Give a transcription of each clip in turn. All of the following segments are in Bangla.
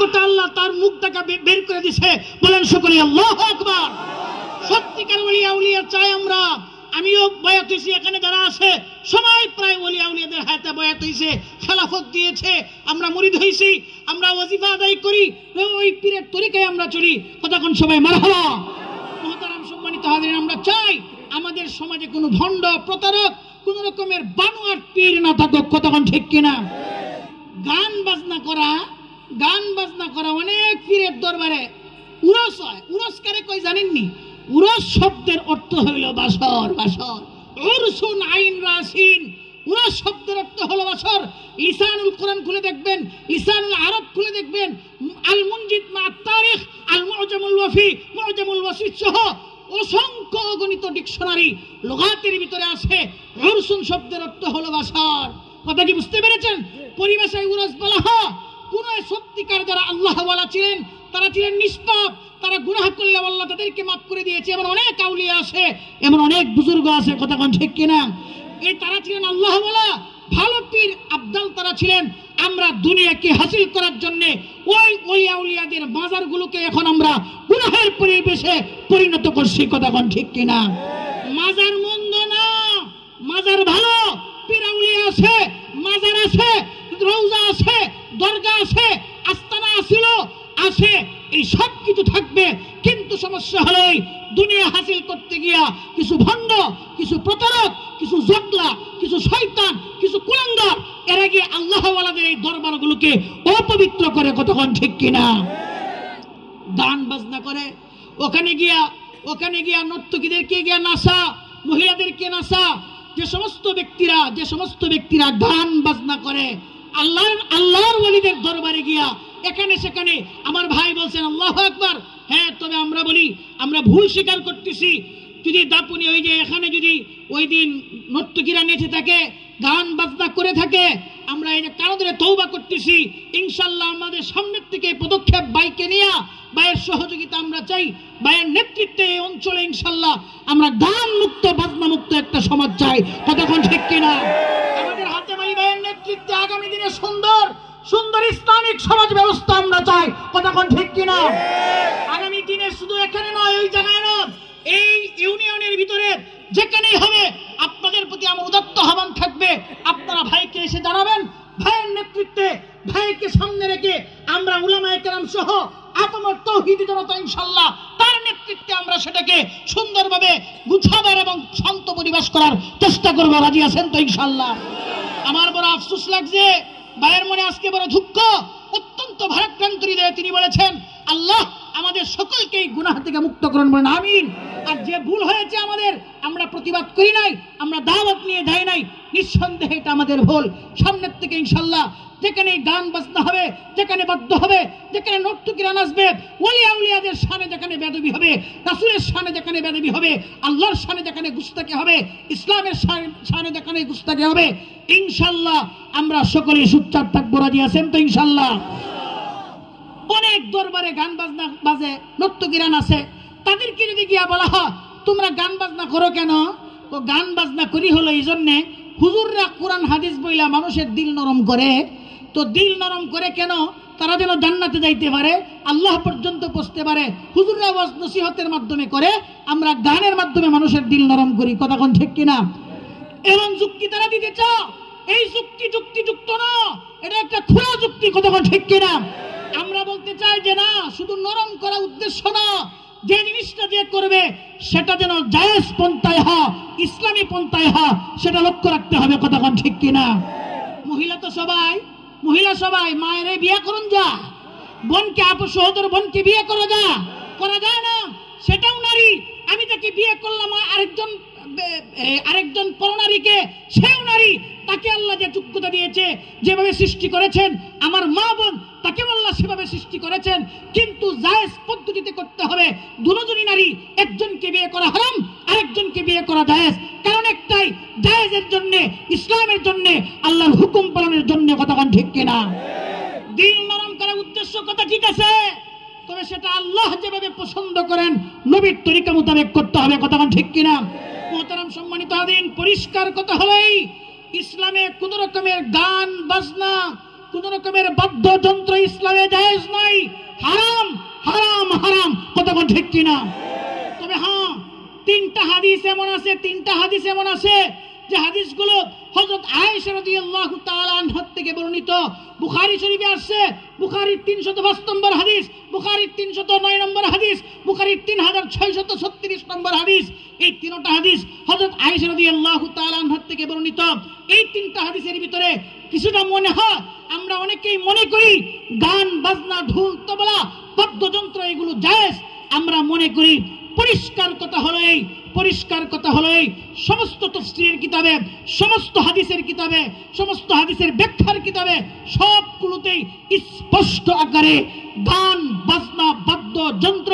কথা আল্লাহ তার মুখটাকে বের করে দিছে। বলেন সকলে আল্লাহু আকবার। সত্যিকার ওলিয়া উলিয়া চাই আমরা। আমিও বয়াত হয়েছি, এখানে যারা আছে সবাই প্রায় ওলিয়া উলিয়াদের হাতে বয়াত হয়েছে, খেলাফত দিয়েছে, আমরা মুরিদ হয়েছি, আমরা ওয়াজিফা আদায় করি, ওই পীরের তরিকায় আমরা চলি। কতক্ষণ সবাই মারহাবা। মুহতারাম সম্মানিত হাজিরিন, আমরা চাই আমাদের সমাজে কোনো ভণ্ড প্রতারক কোন রকমের বানোয়াট পীর না থাকুক। কতক্ষণ ঠিক কিনা? গান বাজনা করা অনেক পীরের দরবারে উরস হয়। উরস কারে কই জানেননি? উরস শব্দের অর্থ হইল বাসর। উরসুন আইন রাসিন, উরস শব্দের অর্থ হলো বাসর। লিসানুল কোরআন খুলে দেখবেন, লিসানুল আরব খুলে দেখবেন, আল মুনজিদ মা তারিখ, আল মুআজামুল ওয়াফি, মুআজামুল ওয়াসিত সহ অসংখ্য অগণিত ডিকশনারি লুগাতের ভিতরে আছে উরসুন শব্দের অর্থ হলো বাসর। কথা কি বুঝতে পেরেছেন? পরিভাষায় উরস বলা হয় কোন সত্যিকার যারা আল্লাহ ওয়ালা ছিলেন, তারা ছিলেন নিষ্পাপ, তারা গুনাহ করলে আল্লাহ তাদেরকে মাফ করে দিয়েছে। এমন অনেক আউলিয়া আছে, এমন অনেক বুজুর্গ আছে। কথা কোন ঠিক কিনা? এই তারা ছিলেন আল্লাহ ওয়ালা, ভালো পীর আব্দাল তারা ছিলেন। আমরা দুনিয়াকে হাসিল করার জন্য ওই ওলিয়া উলিয়াদের মাজারগুলোকে এখন আমরা গুনাহের পরিবেশে পরিণত করছি। কথা কোন ঠিক কিনা? মাজার মন্দ না, মাজার ভালো। পীর আউলিয়া আছে, মাজার আছে, রওজা আছে, দরগা আছে, আস্তানা আছে, এই সব কিছু থাকবে। কিন্তু সমস্যা হলো দুনিয়া হাসিল করতে গিয়া কিছু ভণ্ড, কিছু প্রতারক, কিছু জগলা, কিছু শয়তান, কিছু কুলাঙ্গার এরা গিয়ে আল্লাহ ওয়ালাদের এই দরবারগুলোকে অপবিত্র করে। কতক্ষণ ঠিক কিনা? গান বাজনা করে, ওখানে গিয়া নর্তকীদেরকে গিয়া নাচা, মহিলাদেরকে নাচা। যে সমস্ত ব্যক্তিরা গান বাজনা করে আল্লাহর ওলিদের দরবারে গিয়া এখানে সেখানে, আমার ভাই বলছেন আল্লাহু আকবার। হ্যাঁ, তবে আমরা বলি আমরা ভুল স্বীকার করতেছি। যদি দাপুনি ওই যে এখানে যদি ওই দিন নর্তকীরা নেচে থাকে, গান বাজনা করে থাকে, আমরা এই যে কারো ধরে তওবা করতেছি। ইনশাআল্লাহ আমাদের সামনের থেকে পদক্ষেপ বাইকে নিয়ে ভাইয়ের সহযোগিতা আমরা চাই। ভাইয়ের নেতৃত্বে এই অঞ্চলে ইনশাআল্লাহ আমরা গান মুক্ত, বাজনা মুক্ত একটা সমাজ চাই। কতক্ষণ ঠিক কিনা? আমাদের হাতে ভাইয়ের নেতৃত্বে আগামী দিনে সুন্দর ইসলামিক সমাজ ব্যবস্থা আমরা চাই। কতক্ষণ ঠিক কিনা? আগামী দিনে শুধু এখানে নয়, ওই জায়গায় নয়, এই ইউনিয়নের ভিতরে যেখানেই হবে আপনাদের প্রতি আমার উদাত্ত আহ্বান থাকবে। আপনারা ভাইকে এসে জানাবেন, ভাইয়ের নেতৃত্বে, ভাইকে সামনে রেখে আমরা উলামায়ে কেরাম সহ আপামর তৌহিদি জনতা ইনশাআল্লাহ তার নেতৃত্বে আমরা সেটাকে সুন্দরভাবে গুছাবার এবং শান্ত পরিবেশ করার চেষ্টা করব। রাজি আছেন তো ইনশাআল্লাহ? আমার বড় আফসোস লাগছে, ভাইয়ের মনে আজকে বড় দুঃখ, অত্যন্ত ভারাক্রান্ত হৃদয়ে তিনি বলেছেন আল্লাহ আমাদের সকলকে এই গুনাহ থেকে মুক্ত করুন। বলেন আমিন। আর যে ভুল হয়েছে আমাদের, আমরা প্রতিবাদ করি নাই, আমরা দাওয়াত নিয়ে যাই নাই, নিঃসন্দেহে এটা আমাদের ভুল। সামনের থেকে ইনশাআল্লাহ যেখানে গান বাজনা হবে, যেখানে বাদ্য হবে, যেখানে নর্তকীরা নাচবে, ওলিয়া উলিয়াদের শানে যেখানে বেদবি হবে, রাসূলের শানে যেখানে বেদবি হবে, আল্লাহর শানে যেখানে গুস্তাখি হবে, ইসলামের শানে যেখানে গুস্তাখি হবে, ইনশাআল্লাহ আমরা সকলেই সুচ্চার থাকবো। রাজি আছেন তো ইনশাআল্লাহ? অনেক দরবারে গান বাজনা বাজে, নর্তকীরা নাচে, তাদেরকে যদি গিয়া বলা হয় তোমরা গান বাজনা করো কেন? তো গান বাজনা করি হলো এই জন্যে হুজুররা কোরআন হাদিস বইলা মানুষের দিল নরম করে। তো দিল নরম করে কেন? তারা যেন জান্নাতে যাইতে পারে, আল্লাহ পর্যন্ত পৌঁছতে পারে। হুজুররা ওয়াজ নসিহতের মাধ্যমে করে, আমরা গানের মাধ্যমে মানুষের দিল নরম করি। কথা কোন ঠিক কিনা? এমন যুক্তি তারা দিতে চাও, এই যুক্তিযুক্ত না, এটা একটা খোলা যুক্তি। কথা কোন ঠিক কিনা? আমরা বলতে চাই যে না, শুধু নরম করা উদ্দেশ্য না, যে জিনিসটা যে করবে সেটা যেন জায়েজ পন্থায় হয়, ইসলামী পন্থায় হয়, সেটা লক্ষ্য রাখতে হবে। কথা কোন ঠিক কিনা? মহিলা সবাই মায়ের বিয়ে করুন, যা বোনকে, সহোদর বোনকে বিয়ে করা যায় না, সেটাও নারী। আমি তাকে বিয়ে করলাম, আরেকজন পরনারীকে, সেও নারী। তাকে আল্লাহ যে যোগ্যতা দিয়েছে, যেভাবে সৃষ্টি করেছেন, আমার মা বোন তাকে আল্লাহ সেভাবে সৃষ্টি করেছেন, কিন্তু জায়েজ পদ্ধতিতে করতে হবে। দুজনই নারী, একজনকে বিয়ে করা হারাম, আরেকজনকে বিয়ে করা জায়েজ। কারণ একটাই, জায়েজের জন্য, ইসলামের জন্য, আল্লাহর হুকুম পালনের জন্য। কথা কোন ঠিক কিনা? দিল নরম করার উদ্দেশ্য কথা ঠিক আছে, তবে সেটা আল্লাহ যেভাবে পছন্দ করেন নবীর তরিকা মোতাবেক করতে হবে। কথা কোন ঠিক কিনা? মুহতারাম সম্মানিত হাজিরিন, পরিষ্কার কথা হলোই ইসলামে কোন রকমের গান বাজনা, কোন রকমের বাদ্যযন্ত্র ইসলামে জায়েজ নাই, হারাম হারাম হারাম, কথা কোন ঠিক কিনা? তবে হ্যাঁ, তিনটা হাদিস এমন আছে যে হাদিসগুলো হযরত আয়েশা রাদিয়াল্লাহু তাআলা আনহা থেকে বর্ণিত। বুখারী শরীফে আসছে, বুখারীর 305 নম্বর হাদিস, বুখারীর 309 নম্বর হাদিস, বুখারীর 3636 নম্বর হাদিস। এই তিনটা হাদিস হযরত আয়েশা রাদিয়াল্লাহু তাআলা আনহা থেকে বর্ণিত। এই তিনটা হাদিসের ভিতরে কিছুটা মনে হয়, আমরা অনেকেই মনে করি গান বাজনা ঢোল তবলা বাদ্যযন্ত্র এগুলো জায়েজ। আমরা মনে করি পরিষ্কার কথা হলো এই সমস্ত তাফসীরের কিতাবে, সমস্ত হাদিসের কিতাবে, সমস্ত হাদিসের ব্যাখ্যার কিতাবে সবগুলোতেই স্পষ্ট আকারে গান বাজনা বাদ্যযন্ত্র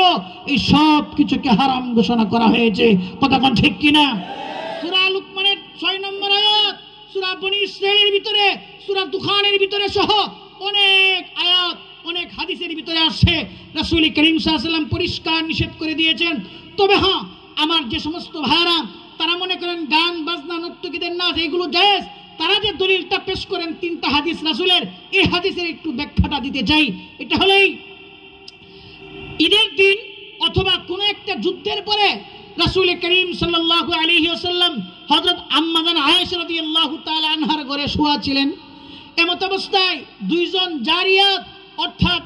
এই সব কিছুকে হারাম ঘোষণা করা হয়েছে, কথা কোন ঠিক কিনা? সূরা লুকমানের 6 নম্বর আয়াত, সূরা বনী ইসরাঈলের ভিতরে, সূরা দুখানের ভিতরে সহ অনেক আয়াত, অনেক হাদিসের ভিতরে আসছে রাসূল করিম সাল্লাল্লাহু আলাইহি ওয়াসাল্লাম পরিষ্কার নিষেধ করে দিয়েছেন। তবে হ্যাঁ, আমার যে সমস্ত ভাইরা তারা মনে করেন গান বাজনা নর্তকীদের নাচ এইগুলো জায়েজ, তারা যে দলিলটা পেশ করেন তিনটা হাদিস রাসূলের, এই হাদিসের একটু ব্যাখ্যাটা দিতে চাই। এটা হলেই ঈদের দিন অথবা কোনো একটা যুদ্ধের পরে রাসূল করিম সাল্লাল্লাহু আলাইহি ওয়াসাল্লাম হযরত আম্মা জান আয়েশা রাদিয়াল্লাহু তাআলা আনহার ঘরে শোয়া ছিলেন। এমত অবস্থায় দুইজন জারিয়াত অর্থাৎ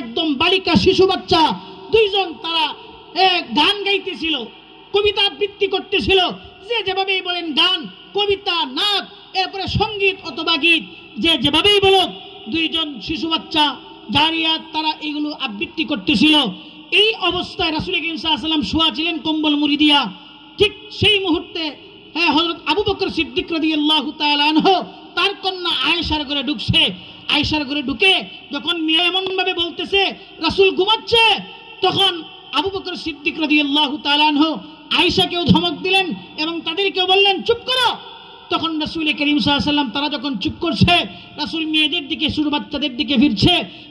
একদম বালিকা শিশু বাচ্চা দুইজন তারা গান গাইতেছিল, কবিতা আবৃত্তি করতেছিল। যে যেভাবেই বলেন গান, কবিতা, নাচ, এরপরে সঙ্গীত অথবা গীত, যে যেভাবেই বলো, দুইজন শিশু বাচ্চা জারিয়াত তারা এগুলো আবৃত্তি করতেছিল। এই অবস্থায় রাসূল করিম সাল্লাল্লাহু আলাইহি ওয়াসাল্লাম শোয়া ছিলেন কম্বল মুড়ি দিয়া। ঠিক সেই মুহূর্তে হযরত আবু বকর সিদ্দিক রাদিয়াল্লাহু তাআলা আনহু তার কন্যা আয়েশার ঘরে ঢুকছে। আয়েশার ঘরে ঢুকে যখন মেয়ে এমন ভাবে বলতেছে রাসূল ঘুমাচ্ছে, তখন আবু বকর সিদ্দিক রাদিয়াল্লাহু তাআলা আনহু আয়েশাকেও ধমক দিলেন এবং তাদেরকেও বললেন চুপ করো। তখন রাসূল করিম সাল্লাল্লাহু আলাইহি ওয়াসাল্লাম তারা যখন চুপ করছে, রাসূল মেয়েদের দিকে, শিশু বাচ্চাদের দিকে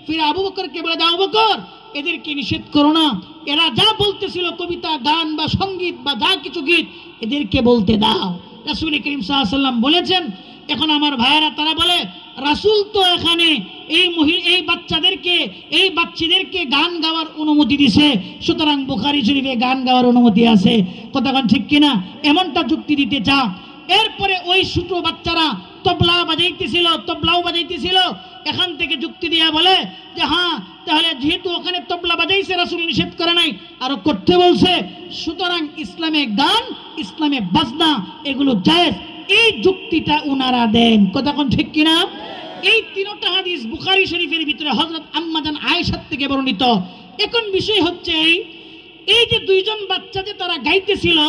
ফিরে আবু বকরকে বলে, আবু বকর, এদেরকে নিষেধ করো না, এরা যা বলতেছিল কবিতা, গান বা সঙ্গীত বা যা কিছু গীত, এদেরকে বলতে দাও। রাসূল করিম সাল্লাল্লাহু আলাইহি ওয়াসাল্লাম বলেছেন। এখন আমার ভাইয়েরা তারা বলে রাসূল তো এখানে এই বাচ্চাদেরকে গান গাওয়ার অনুমতি দিছে, সুতরাং বুখারী শরীফে গান গাওয়ার অনুমতি আছে, কথা কোন ঠিক কিনা? এমনটা যুক্তি দিতে চা। এরপরে ওই ছোট বাচ্চারা তবলাও বাজাইতেছিল। এখান থেকে যুক্তি দিয়া বলে যে হ্যাঁ, তাহলে যেহেতু ওখানে তবলা বাজাইছে, রাসূল নিষেধ করে নাই, আরো করতে বলছে, সুতরাং ইসলামে গান, ইসলামে বাজনা এগুলো জায়েজ। এই যুক্তিটা উনারা দেন, কথা কোন ঠিক কিনা? এই তিনটা হাদিস বুখারী শরীফের ভিতরে হযরত আম্মা জান আয়েশা থেকে বর্ণিত। এখন বিষয় হচ্ছে এই যে দুইজন বাচ্চা যে তারা গাইতেছিল,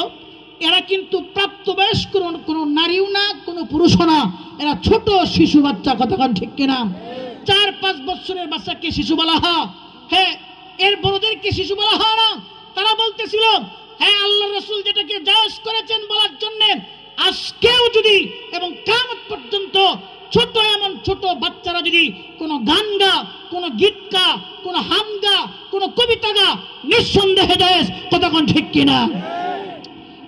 এরা কিন্তু প্রাপ্তবয়স্ক কোনো নারীও না, কোনো পুরুষও না, এরা ছোট শিশু বাচ্চা, কথা কোন ঠিক কিনা? 4-5 বছরের বাচ্চাকে শিশু বলা হয়, হ্যাঁ, এর বড়দেরকে শিশু বলা হয় না। তারা বলতেছিল হ্যাঁ, আল্লাহর রাসূল যেটাকে জায়েজ করেছেন বলার জন্য আজকেও যদি এবং কিয়ামত পর্যন্ত ছোট বাচ্চারা যদি কোনো গান গা, কোনো গীত গা, কোনো হাম গা, কোনো কবিতা গা, নিঃসন্দেহে জায়েজ, কথা কোন ঠিক কিনা?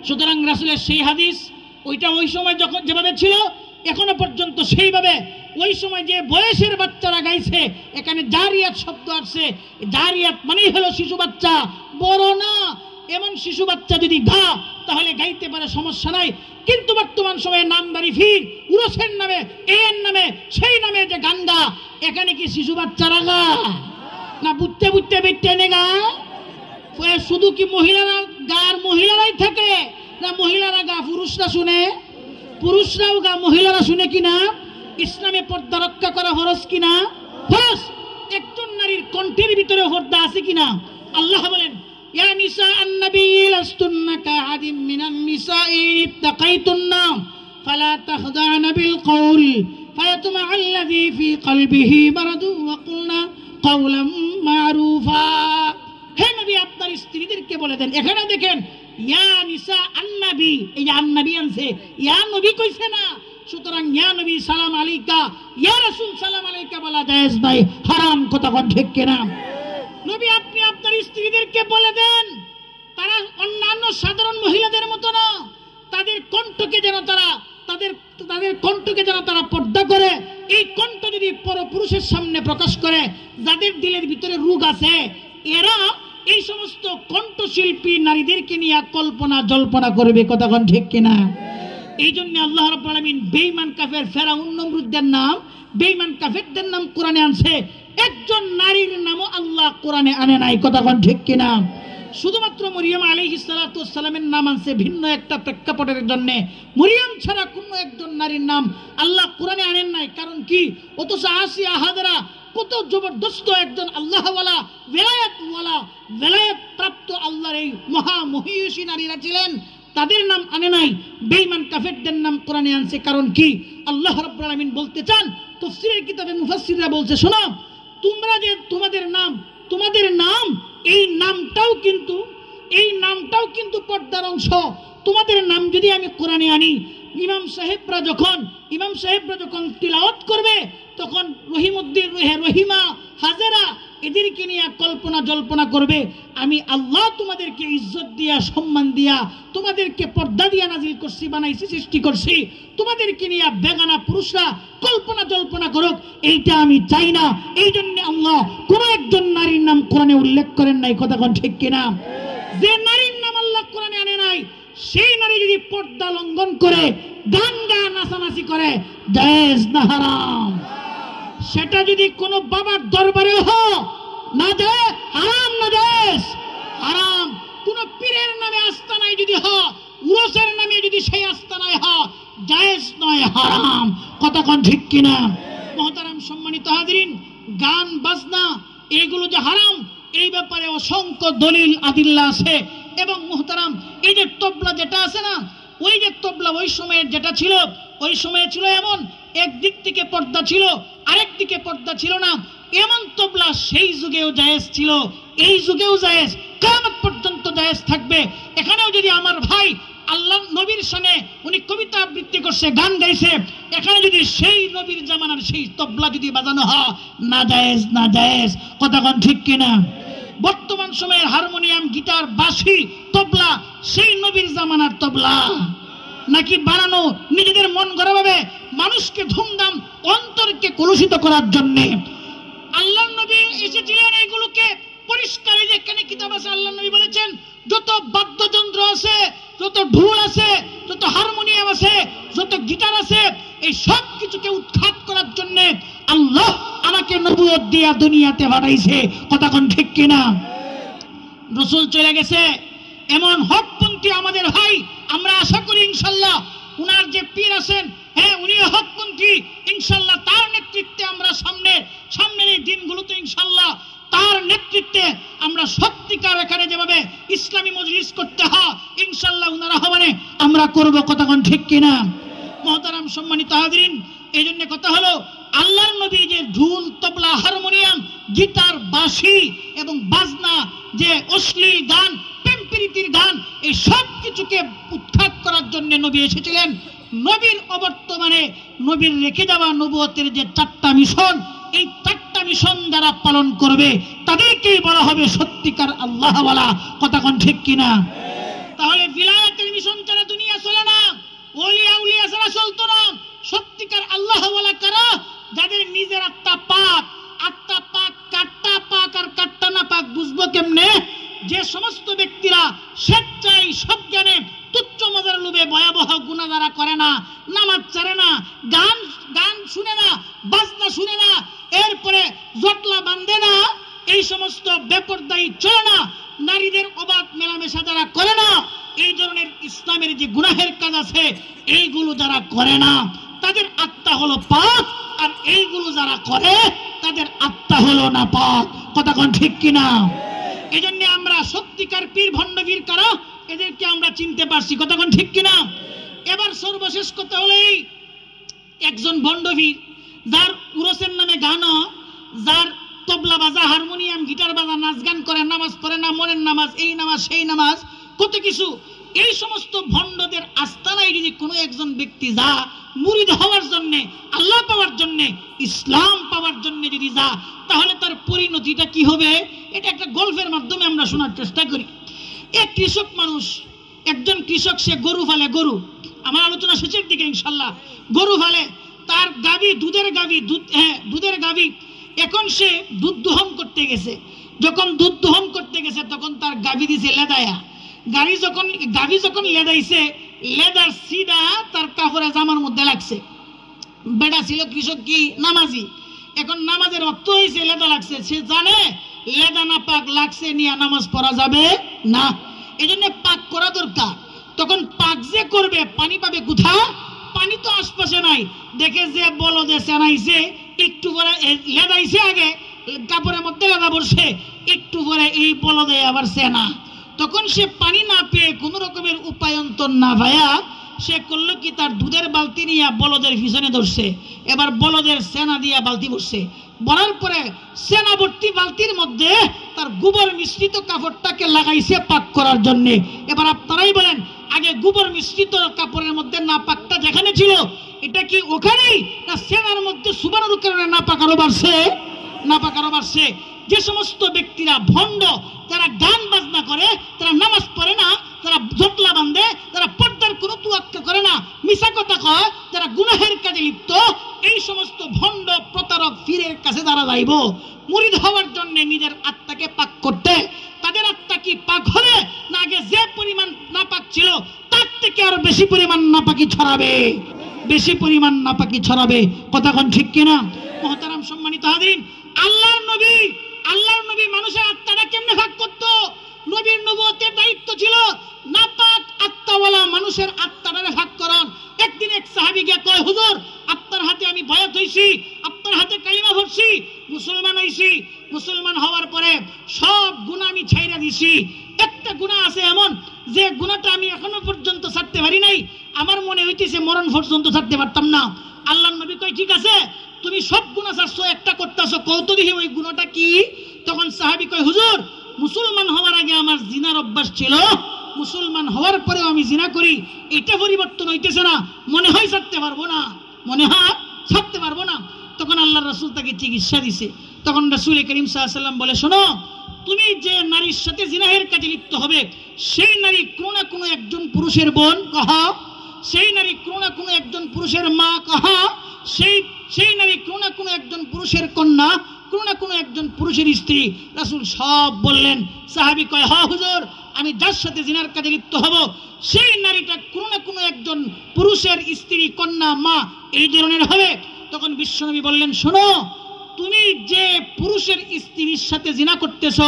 সুতরাং রাসূলের সেই হাদিস ওইটা ওই সময় যখন যেভাবে ছিল এখনো পর্যন্ত সেইভাবে, ওই সময় যে বয়সের বাচ্চারা গাইছে, এখানে জারিয়াত শব্দ আসছে, জারিয়াত মানেই হলো শিশু বাচ্চা, বড় না। এমন শিশু বাচ্চা যদি গা, তাহলে গাইতে পারে, সমস্যা নাই। কিন্তু বর্তমান সময়ে নামদারি ফির উরসের নামে, এর নামে, সেই নামে যে গান গা, এখানে কি শিশু বাচ্চারা গা না বুঝতে বেটে নে গা? শুধু কি মহিলারা গার মহিলারাই থাকে না মহিলারা গা পুরুষরা শুনে? পুরুষরাও গা, মহিলারা শুনে কিনা? ইসলামে পর্দা রক্ষা করা ফরজ কিনা? ফরজ। একজন নারীর কণ্ঠের ভিতরে পর্দা আছে কিনা? আল্লাহ বলেন ইয়া নিসা আন-নবী লাস্তুন্না কাআদিম মিনান নিসাই ইত্তাকাইতুন্না ফালা তাখদা'না বিল কওল ফায়াতমা আল্লাযী ফী কলবিহি মারাদু ওয়া কুলনা কাওলাম মারুফা। হে নবী, আপনার স্ত্রীদেরকে বলে দেন। এখানে দেখেন ইয়া নিসা আন-নবী, এই যে আন-নবী আনছে, ইয়া নবী কইছে না। সুতরাং ইয়া নবী সালাম আলাইকা, ইয়া রাসূল সালাম আলাইকা বলা জায়েজ নাই, হারাম, কথা কোন ঠিক কিনা? নবী আপনি আপনার স্ত্রীদেরকে বলে দেন তারা অন্যান্য সাধারণ মহিলাদের মতো না, তাদের কণ্ঠকে যেন তারা তাদের কণ্ঠকে যারা তারা পর্দা করে, এই কণ্ঠ যদি পরপুরুষের সামনে প্রকাশ করে, যাদের দিলের ভিতরে রোগ আছে, এরা এই সমস্ত কণ্ঠশিল্পী নারীদেরকে নিয়ে কল্পনা জল্পনা করবে। কথা কোন ঠিক কিনা? এই জন্য আল্লাহ রাব্বুল আলামিন বেঈমান কাফের ফেরাউন নমরুদের নাম, বেঈমান কাফেরদের নাম কোরআনে আনছে, একজন নারীর নামও আল্লাহ কোরআনে আনে নাই। কথা কোন ঠিক কিনা? শুধুমাত্র মরিয়ম আলাইহিস সালাতু ওয়াস সালামের নাম আনছে ভিন্ন একটা প্রেক্ষাপটের জন্য। মরিয়ম ছাড়া কোনো একজন নারীর নাম আল্লাহ কোরআনে আনেন নাই। কারণ কি? অথচ আসিয়া হাজরা কত জবরদস্ত একজন আল্লাহওয়ালা বেলায়েত প্রাপ্ত আল্লাহর এই মহিষী নারীরা ছিলেন, তাদের নাম আনে নাই। বেঈমান কাফেরদের নাম কোরআনে আনছে। কারণ কি? আল্লাহ রাব্বুল আলামিন বলতে চান, তাফসীরের কিতাবে মুফাসসিররা বলছে, শোনো, তোমরা যে তোমাদের নাম এই নামটাও কিন্তু পর্দার অংশ। তোমাদের নাম যদি আমি কোরআনে আনি, ইমাম সাহেবরা যখন তিলাওয়াত করবে, তখন রহিমউদ্দিন, রহিমা, হাজেরা এদেরকে নিয়ে কল্পনা জল্পনা করবে। আমি আল্লাহ তোমাদেরকে ইজ্জত দিয়া, সম্মান দিয়া, তোমাদেরকে পর্দা দিয়া নাজিল করছি, বানাইছি, সৃষ্টি করছি। তোমাদেরকে নিয়ে বেগানা পুরুষরা কল্পনা জল্পনা করুক, এইটা আমি চাই না। এই জন্য আল্লাহ কোন একজন নারীর নাম কোরআনে উল্লেখ করেন নাই। কথা কোন ঠিক কিনা? যে নারীর নাম আল্লাহ কোরআনে আনে নাই, সেই নারী যদি পর্দা লঙ্ঘন করে, গান গায়, নাচানাচি করে, জায়েজ না হারাম? সেটা যদি কোনো বাবার দরবারে না যায়, হারাম না জায়েজ? হারাম। কোন পীরের নামে আস্তানায় যদি উরসের নামে যদি সেই আস্তানায় জায়েজ নয়, হারাম। কথা কোন ঠিক কিনা? মুহতারাম সম্মানিত হাজিরিন, গান বাজনা এগুলো যে হারাম, এই ব্যাপারে অসংখ্য দলিল আদিল্লা আছে। এবং মুহতারাম, এই যে তবলা যেটা আছে না, ওই যে তবলা ওই সময়ের যেটা ছিল, ওই সময়ে ছিল এমন, একদিক থেকে পর্দা ছিল, আরেক দিকে পর্দা ছিল না। এমন তবলা সেই যুগেও জায়েজ ছিল, এই যুগেও জায়েজ, কিয়ামত পর্যন্ত জায়েজ থাকবে। এখানেও যদি আমার ভাই আল্লাহ নবীর শানে উনি কবিতা আবৃত্তি করছে, গান গাইছে, এখানে যদি সেই নবীর জামানার সেই তবলা যদি বাজানো হয়, না জায়েজ, না জায়েজ। কথা কোন ঠিক কিনা? বর্তমান সময়ের হারমোনিয়াম, গিটার, বাঁশি, তবলা সেই নবীর জামানার তবলা নাকি বানানো নিজেদের মন গড়া ভাবে মানুষকে ধুমধাম, অন্তরকে কলুষিত করার জন্য? আল্লাহ নবী এসেছিলেন এইগুলোকে পরিষ্কার, যেখানে কিতাব আছে আল্লাহ নবী বলেছেন, যত বাদ্যযন্ত্র আছে, যত ঢোল আছে, যত হারমোনিয়াম আছে, যত গিটার আছে, এই সব কিছুকে উৎখাত করার জন্য আল্লাহ আমাকে নবুয়ত দিয়া দুনিয়াতে পাঠাইছে। কথা কোন ঠিক কিনা? রাসূল চলে গেছে, এমন হকপন্থী আমাদের ভাই, আমরা আশা করি ইনশাআল্লাহ উনার যে পীর আছেন, হ্যাঁ উনি হকপন্থী, ইনশাআল্লাহ তার নেতৃত্বে আমরা সামনের এই দিনগুলোতে ইনশাআল্লাহ তার নেতৃত্বে আমরা সত্যিকার এখানে যেভাবে ইসলামী মজলিস করতে হয়, ইনশাআল্লাহ উনারা হবানে আমরা করব। কথা কোন ঠিক কিনা? মুহতারাম সম্মানিত হাজিরিন, এই জন্য কথা হলো, আল্লাহর নবী যে ঢোল, তবলা, হারমোনিয়াম, গিটার, বাঁশি এবং বাজনা, যে অশ্লীল গান, প্রেমপ্রীতির গান, এই সব কিছুকে উৎখাত করার জন্য নবী এসেছিলেন। নবীর অবর্তমানে নবীর রেখে যাওয়া নবুয়তের যে 4টা মিশন, এই 4টা মিশন যারা পালন করবে তাদেরকেই বলা হবে সত্যিকার আল্লাহওয়ালা। কথা কোন ঠিক কিনা? তাহলে বিলায়াতের মিশন ছাড়া দুনিয়া চলে না, ওলিয়া উলিয়া ছাড়া চলতো না। সত্যিকার আল্লাহওয়ালা কারা? যাদের নিজের আত্মা পাক। কাট্টা পাক আর কাট্টা না পাক বুঝবো কেমনে? যে সমস্ত ব্যক্তিরা স্বেচ্ছায় সজ্ঞানে তুচ্ছ মজার লোভে ভয়াবহ গুনাহ যারা করে না, নামাজ ছাড়ে না, গান শুনে না, বাজনা শুনে না, এরপরে জটলা বাঁধে না, এই সমস্ত বেপরদায়ী চলে না, নারীদের অবাধ মেলামেশা যারা করে না, এই ধরনের ইসলামের যে গুনাহের কাজ আছে এইগুলো যারা করে না, তাদের আত্মা হলো পাক। আর এইগুলো যারা করে তাদের আত্মা হলো না পাক। কথা কোন ঠিক কিনা? এই জন্য আমরা সত্যিকার পীর ভণ্ড পীর কারা, এদেরকে আমরা চিনতে পারছি। কথা কোন ঠিক কিনা? এবার সর্বশেষ কথা হলো, এই একজন ভণ্ড পীর যার উরসের নামে গান, যার তবলা বাজা, হারমোনিয়াম, গিটার বাজা, নাচ গান করে, নামাজ পড়ে না, মনের নামাজ, এই নামাজ সেই নামাজ, কত কিছু, এই সমস্ত ভণ্ডদের আস্তানায় যদি কোনো একজন ব্যক্তি যা মুরিদ হওয়ার জন্য, আল্লাহ পাওয়ার জন্য, ইসলাম পাওয়ার জন্য যদি যা, তাহলে তার পরিণতিটা কি হবে? এটা একটা গল্পের মাধ্যমে আমরা শোনার চেষ্টা করি। এক কৃষক মানুষ, একজন কৃষক, সে গরু ফালে, গরু, আমার আলোচনা শেষের দিকে ইনশাল্লাহ, গরু ফালে, তার গাভী, দুধের গাভী, এখন সে দুধ দহন করতে গেছে। যখন দুধ দহন করতে গেছে তখন তার গাভী দিছে লেদায়া। গাভী যখন লেদাইছে, লেদার সিধা তার কাপড়ে জামার মধ্যে লাগছে। বেটা ছিল কৃষক, কি নামাজি, এখন নামাজের রক্ত হয়েছে, লেদা লাগছে, সে জানে লেদা না পাক লাগছে নিয়ে নামাজ পড়া যাবে না, এই জন্য পাক করা দরকার। তখন পাক যে করবে পানি পাবে কোথা? পানি তো আশপাশে নাই। দেখে যে বলদে সেনাইছে, একটু পরে লেদাইছে, আগে কাপড়ের মধ্যে লেদা বসে, একটু পরে এই বলদে আবার সেনা। তখন সে পানি না পেয়ে কোন রকমের উপায়ন্তর না ভাইয়া সে করলো কি, তার দুধের বালতি নিয়ে বলদের পিছনে ধরছে। এবার বলদের সেনা দিয়া বালতি বসছে, বলার পরে সেনাবর্তী বালতির মধ্যে তার গোবর মিশ্রিত কাপড়টাকে লাগাইছে পাক করার জন্য। এবার আপনারাই বলেন, আগে গোবর মিশ্রিত কাপড়ের মধ্যে না পাকটা যেখানে ছিল, এটা কি ওখানেই, না সেনার মধ্যে সুবানোর কারণে না পাকারও বাড়ছে? না পাকারও বাড়ছে। যে সমস্ত ব্যক্তিরা ভণ্ড, তারা গান বাজনা করে, তারা নামাজ পড়ে না, তারা জটলা বাঁধে, তারা পর্দার কোনো তুয়াক্কা করে না, মিশা কথা কয়, যারা গুনাহের কাজে লিপ্ত, এই সমস্ত ভণ্ড প্রতারক ফিরের কাছে তারা যাইব মুরিদ হওয়ার জন্য নিজের আত্মাকে পাক করতে। তাদের আত্মা কি পাক হবে না আগে যে পরিমাণ নাপাক ছিল তার থেকে আরো বেশি পরিমাণ নাপাকি ছড়াবে, বেশি পরিমাণ নাপাকি ছড়াবে। কথা কোন ঠিক কিনা? মুহতারাম সম্মানিত হাজিরিন, আল্লাহর নবী মানুষের আত্মাটা কেমনে ভাগ করতো? নবীর নবুয়তের দায়িত্ব ছিল নাপাক আত্মাওয়ালা মানুষের আত্মাটারে ভাগ করান। একদিন এক সাহাবী গিয়ে কয়, হুজুর আপনার হাতে আমি বায়াত হইছি, আপনার হাতে কালিমা পড়ছি, মুসলমান হইছি, মুসলমান হওয়ার পরে সব গুনাহ আমি ছাইরা দিছি, একটা গুনাহ আছে এমন যে গুনাহটা আমি এখনো পর্যন্ত ছাড়তে পারি নাই, আমার মনে হইতেছে মরণ পর্যন্ত ছাড়তে পারতাম না। আল্লাহর নবী কয়, ঠিক আছে, তুমি সব গুনাহ ছাড়ছো, একটা করতেছো, কত দেখি ওই গুনাহটা কি? তখন সাহাবী কয়, হুজুর মুসলমান হওয়ার আগে আমার জিনার অভ্যাস ছিল, মুসলমান হওয়ার পরেও আমি জিনা করি, এটা পরিবর্তন হইতেছে না, মনে হয় ছাড়তে পারবো না, মনে হয় ছাড়তে পারবো না। তখন আল্লাহর রাসূল তাকে চিকিৎসা দিছে। তখন রাসূল করিম সাল্লাল্লাহু আলাইহি ওয়াসাল্লাম বলে, শোনো, তুমি যে নারীর সাথে জিনাহের কাজে লিপ্ত হবে, সেই নারী কোনো না কোনো একজন পুরুষের বোন কহা, সেই নারী কোনো না কোনো একজন পুরুষের মা কহা, সেই নারী কোনো না কোনো একজন পুরুষের কন্যা, কোনো না কোনো একজন পুরুষের স্ত্রী। রাসূল সব বললেন। সাহাবী কয়, হ্যাঁ হুজুর, আমি যার সাথে জিনার কাজে লিপ্ত হব সেই নারীটা কোনো না কোনো একজন পুরুষের স্ত্রী, কন্যা, মা, এই ধরনের হবে। তখন বিশ্বনবী বললেন, শোনো, তুমি যে পুরুষের স্ত্রীর সাথে জিনা করতেছ,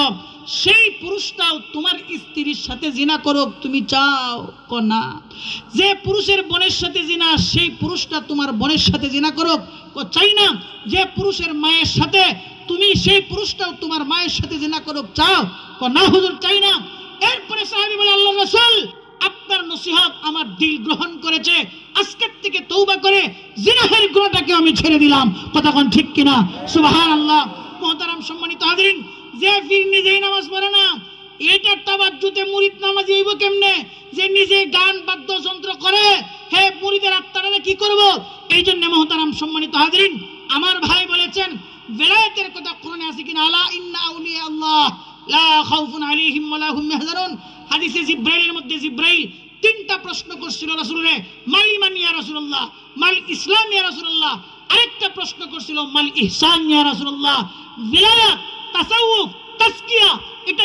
সেই পুরুষটাও তোমার স্ত্রীর সাথে জিনা করুক, তুমি চাও না? যে পুরুষের বোনের সাথে জিনা, সেই পুরুষটা তোমার বোনের সাথে জিনা করুক, চাই না? যে পুরুষের মায়ের সাথে, তুমি সেই পুরুষটাও তোমার মায়ের সাথে জিনা করুক, চাও না? হুজুর চাই না। এরপরে সাহাবী বলে, আল্লাহর রাসূল, আপনার নসিহত আমার দিল গ্রহণ করেছে, আজকের থেকে তওবা করে জিনাহের গুনাহটাকে আমি ছেড়ে দিলাম। কথা কোন ঠিক কিনা? সুবহানাল্লাহ। মুহতারাম সম্মানিত হাজিরিন, যে পীর নিজেই নামাজ পড়ে না, এটা তাওয়াজ্জুতে মুরিদ নামাজি হইব কেমনে? যে নিজে গান বাদ্যযন্ত্র করে, হে মুরিদের আত্মারা কি করব? এই জন্য মুহতারাম সম্মানিত হাজিরিন, আমার ভাই বলেছেন, বেলায়েতের কথা কোরআনে আছে কিনা? আলা ইন্না আউলিয়া আল্লাহ লা খাউফুন আলাইহিম ওয়া লা হুম ইয়াহজানুন। হাদিসে জিব্রাইলের মধ্যে জিব্রাইল তিনটা প্রশ্ন করছিল রাসূলরে, মাল ঈমান ইয়া রাসূলুল্লাহ, মাল ইসলাম ইয়া রাসূলুল্লাহ, আরেকটা প্রশ্ন করছিল, মাল ইহসান ইয়া রাসূলুল্লাহ। বিলায়াত, তাসাউফ, তাসকিয়া, এটা